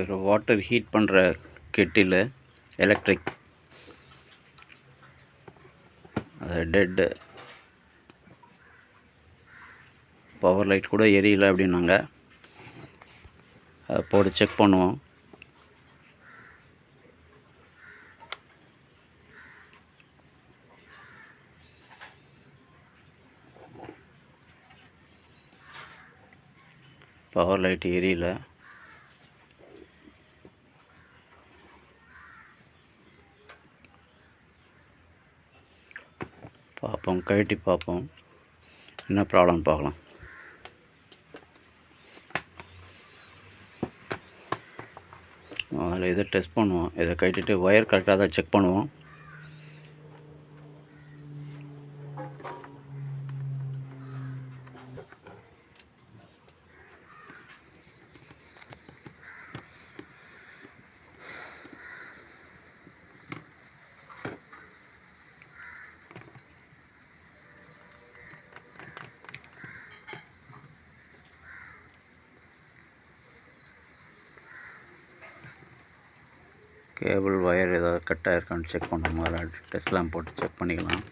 ஒரு water heat பண்ணுற kettle electric அது டெட்டு பவர் லைட் கூட எரியலை அப்படின்னாங்க. அதை போட்டு செக் பண்ணுவோம். பவர் லைட் எரியல. பார்ப்போம், கழட்டி பார்ப்போம் என்ன ப்ராப்ளம் பார்க்கலாம். அதில் இதை டெஸ்ட் பண்ணுவோம். இதை கழட்டிட்டு ஒயர் கரெக்டாக தான் செக் பண்ணுவோம். கேபிள் ஒயர் ஏதாவது கட் ஆகிருக்கான்னு செக் பண்ணணும். அதில் டெஸ்ட்லாம் போட்டு செக் பண்ணிக்கலாம்.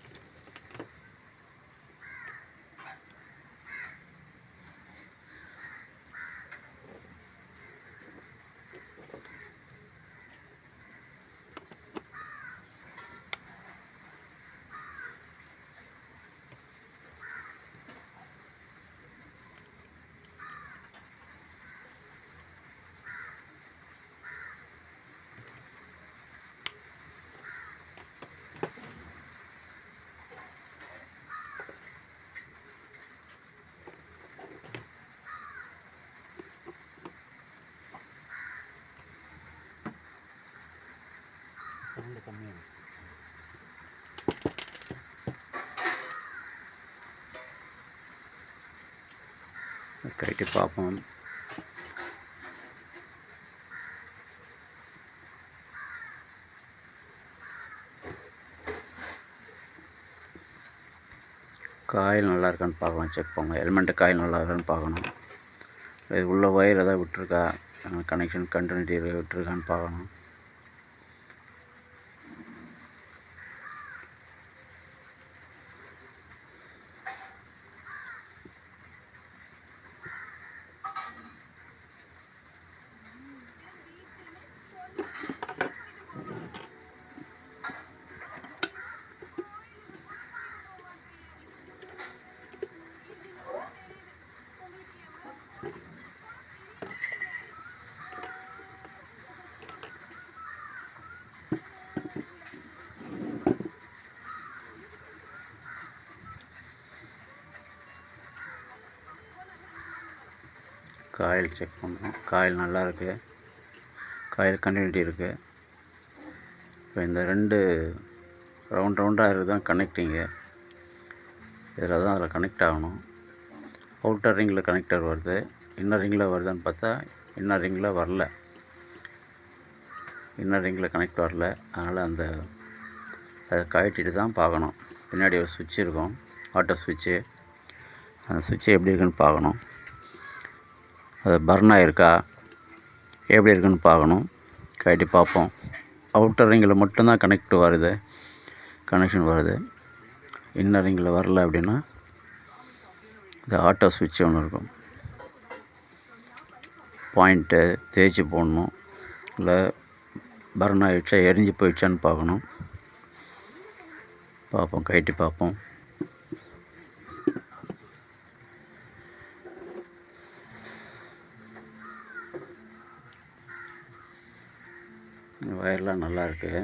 கழட்டி பார்ப்போம். காயில் நல்லா இருக்கான்னு பார்க்கலாம், செக் பண்ணுங்க. எலிமெண்ட்டு காயில் நல்லா இருக்கான்னு பார்க்கணும். இது உள்ள ஒயர் எதாவது விட்டுருக்கா, கனெக்ஷன் கண்டினியூட்டி விட்டுருக்கான்னு பார்க்கணும். காயில் செக் பண்ணுறோம். காயில் நல்லா இருக்குது, காயில் கண்டினியூட்டி இருக்குது. இப்போ இந்த ரெண்டு ரவுண்டாக இருக்குது தான் கனெக்டிங்கு. இதில் தான் அதில் கனெக்ட் ஆகணும். அவுட்டர் ரிங்கில் கனெக்டர் வருது, இன்னர் ரிங்கில் வருதான்னு பார்த்தா இன்னர் ரிங்கில் வரல. இன்னர் ரிங்கில் கனெக்ட் வரல. அதனால் அதை கழட்டிட்டு தான் பார்க்கணும். பின்னாடி ஒரு சுவிட்ச் இருக்கும், ஆட்டோ சுவிட்சு. அந்த சுவிட்சு எப்படி இருக்குன்னு பார்க்கணும். அது பர்ன் ஆகிருக்கா எப்படி இருக்குன்னு பார்க்கணும். கழட்டி பார்ப்போம். அவுட்டர் ரிங்கில் மட்டும்தான் கனெக்ஷன் வருது. இன்னர் ரிங்கில் வரல அப்படின்னா இந்த ஆட்டோ சுவிட்ச் ஒன்று இருக்கும், பாயிண்ட்டு தேய்ச்சி போடணும். இல்லை பர்ன் ஆகிடுச்சா, எரிஞ்சு போயிடுச்சான்னு பார்க்கணும். கழட்டி பார்ப்போம். ஒயர்லாம் நல்லா இருக்குது.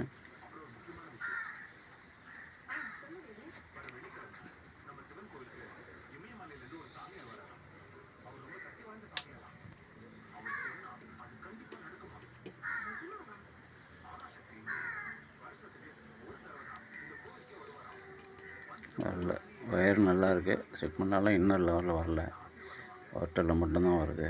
வரல, ஒயர் நல்லா இருக்குது. செக் பண்ணாலும் இன்னர் லெவலில் வரல, அவுட்டரில் மட்டும்தான் வருது.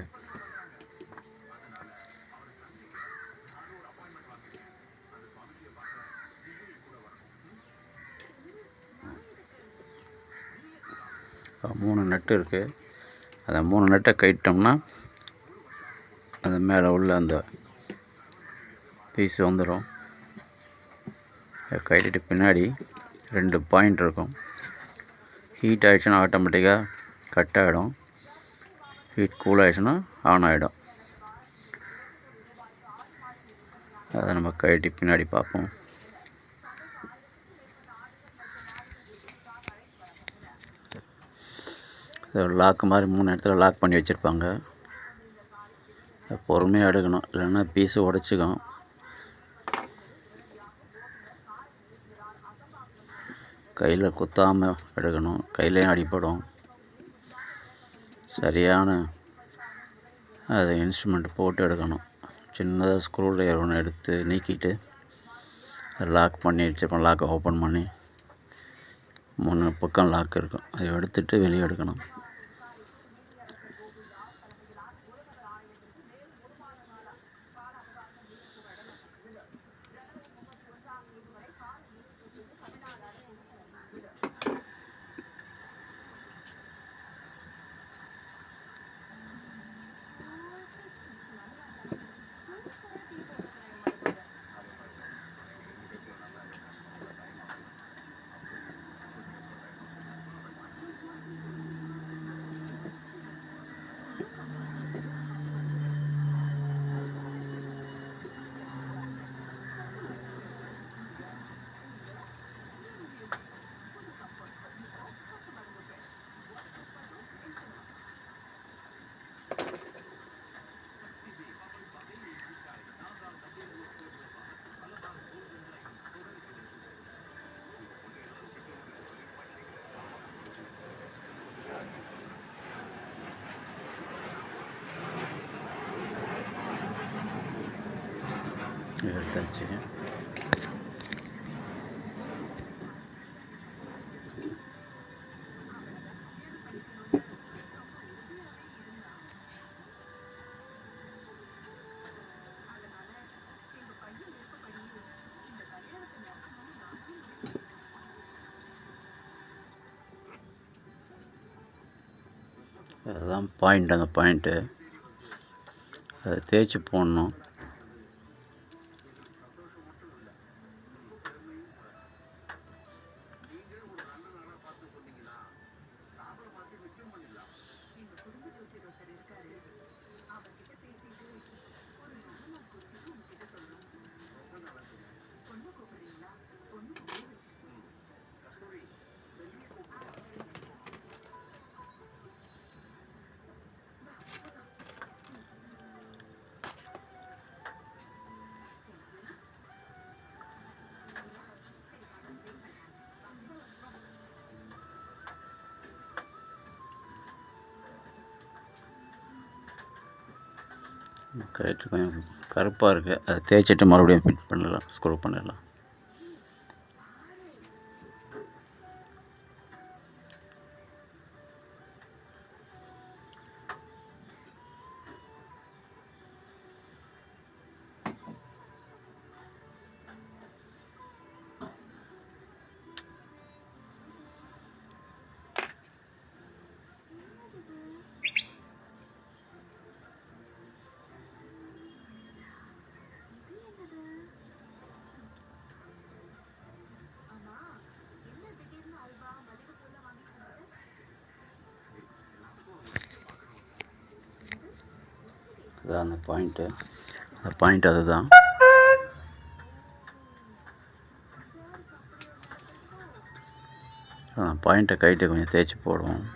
மூணு நட்டு இருக்குது. அந்த 3 நட்டை கட்டிட்டோம்னா அது மேலே உள்ள அந்த பீஸ் வந்துடும். கழட்டிட்டு பின்னாடி 2 பாயிண்ட் இருக்கும். ஹீட் ஆகிடுச்சுன்னா ஆட்டோமேட்டிக்காக கட் ஆகிடும். ஹீட் கூல் ஆகிடுச்சுன்னா ஆன் ஆகிடும். அதை நம்ம கழட்டி பின்னாடி பார்ப்போம். லாக்கு மாதிரி 3 இடத்துல லாக் பண்ணி வச்சுருப்பாங்க. பொறுமையாக எடுக்கணும், இல்லைன்னா பீஸு உடச்சிக்கும். கையில் குத்தாமல் எடுக்கணும், கையிலையும் அடிப்படும். சரியான அதை இன்ஸ்ட்ருமெண்ட் போட்டு எடுக்கணும். சின்னதாக ஸ்க்ரூ ட்ரைவர் ஒன்று எடுத்து நீக்கிட்டு லாக் பண்ணி வச்சுருப்போம். லாக்கை ஓப்பன் பண்ணி 3 பக்கம் லாக் இருக்கும், அதை எடுத்துகிட்டு வெளியே எடுக்கணும். எடுத்தாச்சு. அதுதான் பாயிண்ட். அந்த பாயிண்ட்டு அதை தேய்ச்சி போடணும். கரெக்டாக கொஞ்சம் கருப்பாக இருக்குது, அதை தேய்ச்சிட்டு மறுபடியும் ஃபிட் பண்ணலாம், ஸ்க்ரூ பண்ணிடலாம். அதுதான் அந்த பாயிண்ட்டு. அந்த பாயிண்ட் அதுதான். பாயிண்ட்டை கைட்டு கொஞ்சம் தேய்ச்சி போடுவோம்.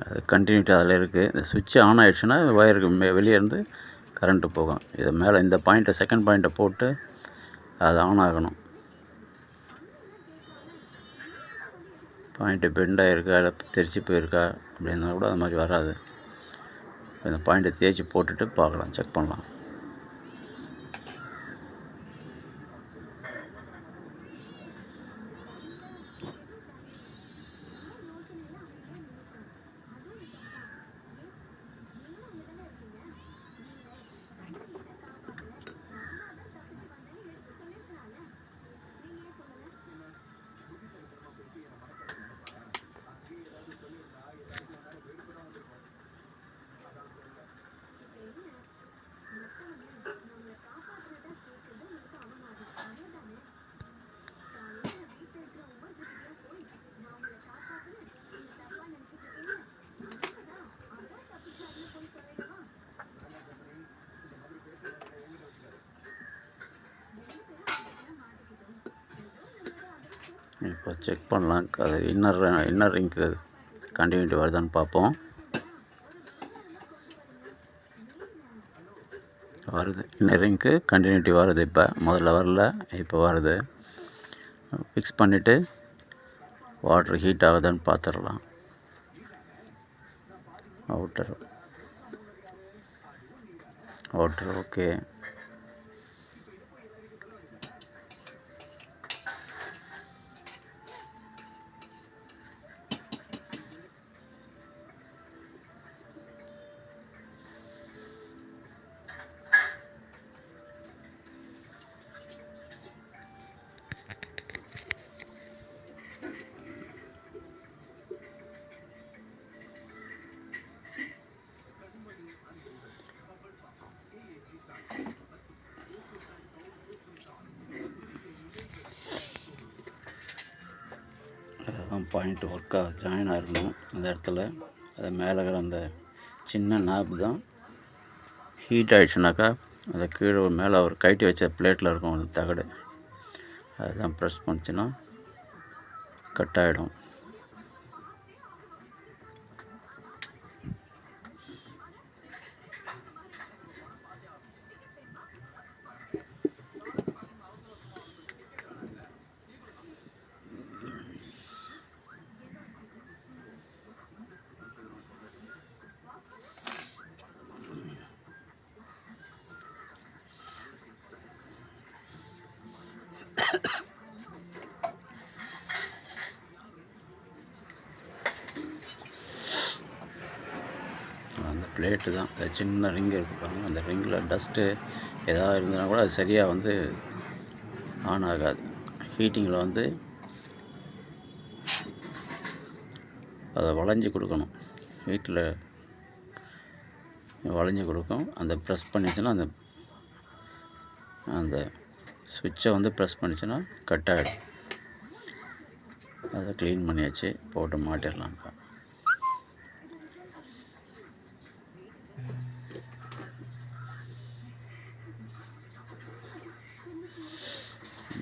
அது கண்டினியூட்டி அதில் இருக்குது. இந்த சுவிட்ச் ஆன் ஆகிடுச்சுன்னா ஒயருக்கு வெளியே இருந்து கரண்ட்டு போகும். இதை மேலே இந்த பாயிண்ட்டை செகண்ட் பாயிண்ட்டை போட்டு அது ஆன் ஆகணும். பாயிண்ட்டு பெண்ட் ஆகிருக்கா இல்லை தெரிச்சு போயிருக்கா அப்படின்னா கூட அது மாதிரி வராது. இந்த பாயிண்ட்டை தேய்ச்சி போட்டுட்டு பார்க்கலாம், செக் பண்ணலாம். இப்போ செக் பண்ணலாம். அது இன்னர் ரிங்க்கு கண்டினியூட்டி வருதான்னு பார்ப்போம். வருது, இன்னர் ரிங்க்கு கண்டினியூட்டி வருது. இப்போ முதல்ல வரல, இப்போ வருது. ஃபிக்ஸ் பண்ணிவிட்டு வாட்ரு ஹீட் ஆகுதான்னு பார்த்துடலாம். Outer okay. அதுதான் பாயிண்ட் ஒர்க்காக ஜாயின் ஆகிருக்கணும் அந்த இடத்துல. அது மேலே இருக்கிற அந்த சின்ன நாப் தான் ஹீட் ஆகிடுச்சுனாக்கா அதை கீழே மேலே ஒரு கட்டி வச்ச பிளேட்டில் இருக்கும் அந்த தகடு, அதுதான் ப்ரெஸ் பண்ணிச்சுன்னா கட் ஆகிடும். அந்த பிளேட்டு தான், அந்த சின்ன ரிங்கு இருக்குது பாருங்கள், அந்த ரிங்கில் டஸ்ட்டு ஏதாவது இருந்ததுனா கூட அது சரியாக வந்து ஆன் ஆகாது. ஹீட்டிங்கில் வந்து அதை வளைஞ்சி கொடுக்கணும், ஹீட்டில் வளைஞ்சி கொடுக்கும். அந்த ப்ரெஸ் பண்ணிச்சுன்னா அந்த சுவிட்சை வந்து ப்ரெஸ் பண்ணிச்சுன்னா கட் ஆகிடும். அதை க்ளீன் பண்ணியாச்சு, போட்டு மாட்டிடலாம்.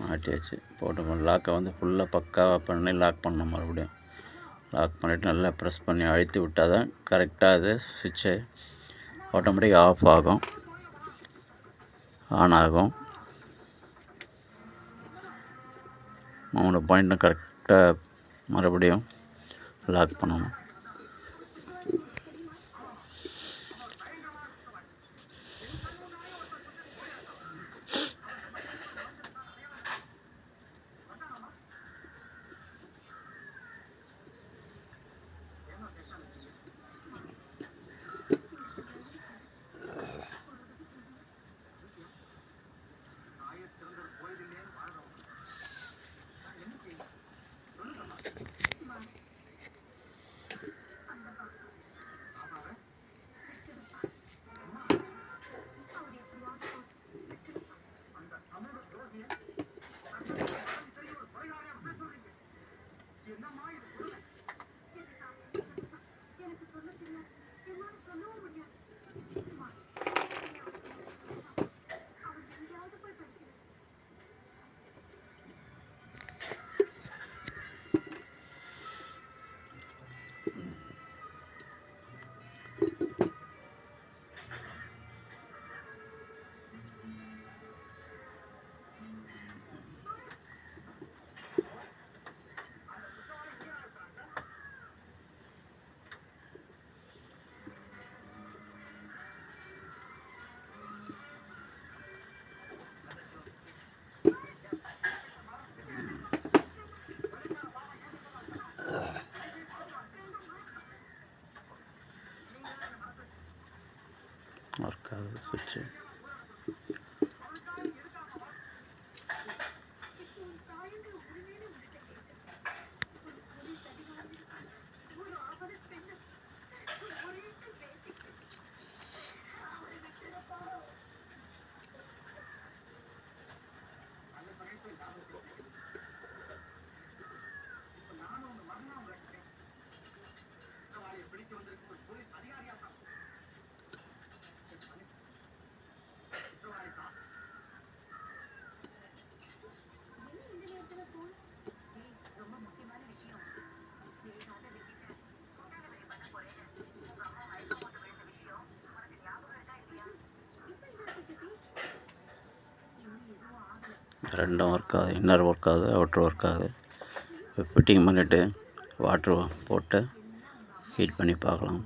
மாட்டியாச்சு, போட்டு லாக்கை வந்து ஃபுல்லாக பக்காவாக பண்ணி லாக் பண்ணணும். மறுபடியும் லாக் பண்ணிவிட்டு நல்லா ப்ரெஸ் பண்ணி அழுத்தி விட்டால் தான் கரெக்டாக அது சுவிட்சை ஆட்டோமேட்டிக் ஆஃப் ஆகும், ஆன் ஆகும். 3 பாயிண்ட்டும் கரெக்டாக மறுபடியும் லாக் பண்ணணும். சுவிட்சு. ரெண்டும் ஒர்க் ஆகுது, இன்னர் ஒர்க் ஆகுது, அவுட்ரு ஒர்க் ஆகுது. இப்போ ஃபிட்டிங் பண்ணிவிட்டு வாட்ரு போட்டு ஹீட் பண்ணி பார்க்கலாம்.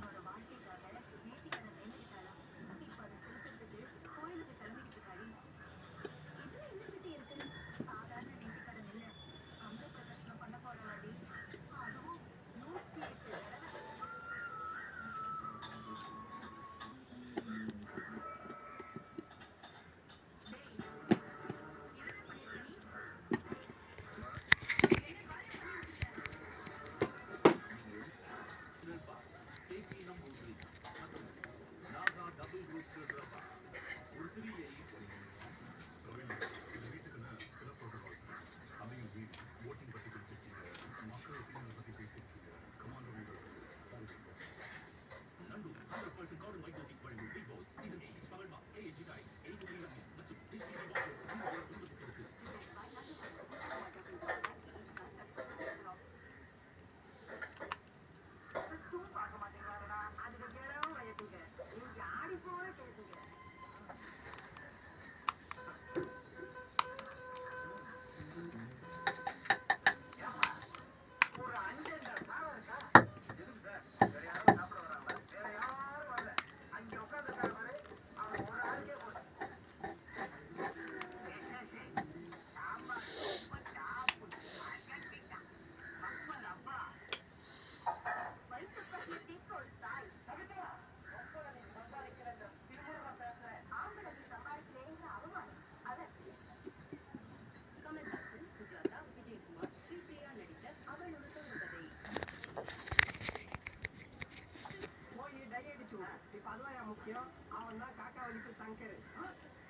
முக்கியம். அவன் தான் காக்கா வலிப்பு சங்கர்.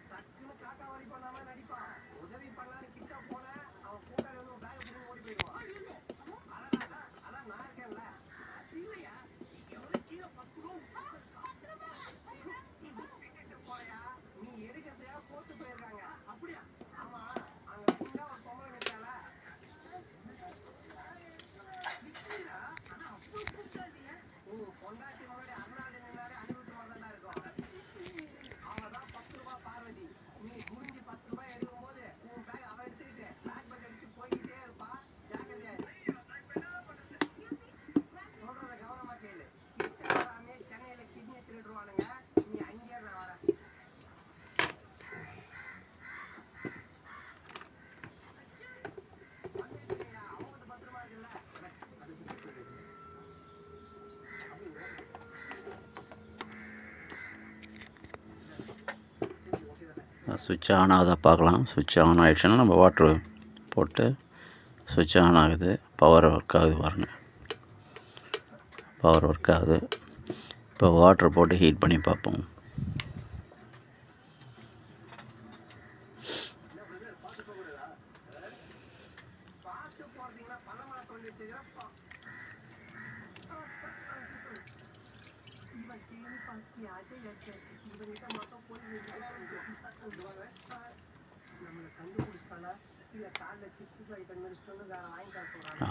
டக்குன்னு காக்கா வலி பண்ணாம நடிப்பான். உதவி பண்ணலான்னு கிட்ட போன அவன் கூட்டாளி வந்து பேக பிடிச்சி ஓடி போயிடுவான். அதான் நான் இருக்கேன்ல. இல்லையா கீழே 10 ரூபா போயா நீ எடுக்கிறதையா போட்டு போயிருக்காங்க. அப்படியா? ஆமா, அங்க சின்ன ஒரு பொம்பளை நிற்கால. பொண்டாட்டி முன்னாடி அண்ணாடி நின்னாலே அடிவிட்டு வரதான் இருக்கும். அவதான் 10 ரூபா பார்வதி. நீ குடிஞ்சி 10 ரூபாய் எடுக்கும் போது உன் பேக் அவன் எடுத்துக்கிட்டு பேக் பேக் அடிச்சு போய்கிட்டே இருப்பா. ஜாக்கிரதையா சொல்றத கவனமா கேளு. கிட்ட வராமே சென்னையில கிட்னி திருடுவானுங்க. நீ அங்கேயே நான் வரேன். அவங்க 10 ரூபா இருக்குல்ல. சுவிட்ச் ஆன் ஆகுதா பார்க்கலாம். சுவிட்ச் ஆன் ஆகிடுச்சுன்னா நம்ம வாட்ரு போட்டு சுவிட்ச் ஆன் ஆகுது. பவர் ஒர்க் ஆகுது பாருங்கள். பவர் ஒர்க் ஆகுது. இப்போ வாட்ரு போட்டு ஹீட் பண்ணி பார்ப்போம்.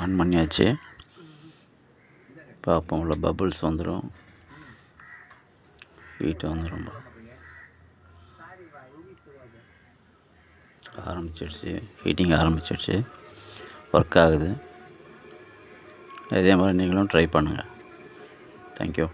ஆன் பண்ணியாச்சு. பார்ப்போம். உள்ள பபுள்ஸ் வந்துடும், ஹீட் வந்துடும். ஆரம்பிச்சிடுச்சு, ஹீட்டிங் ஆரம்பிச்சிடுச்சு, ஒர்க் ஆகுது. இதே மாதிரி நீங்களும் ட்ரை பண்ணுங்கள். தேங்க்யூ.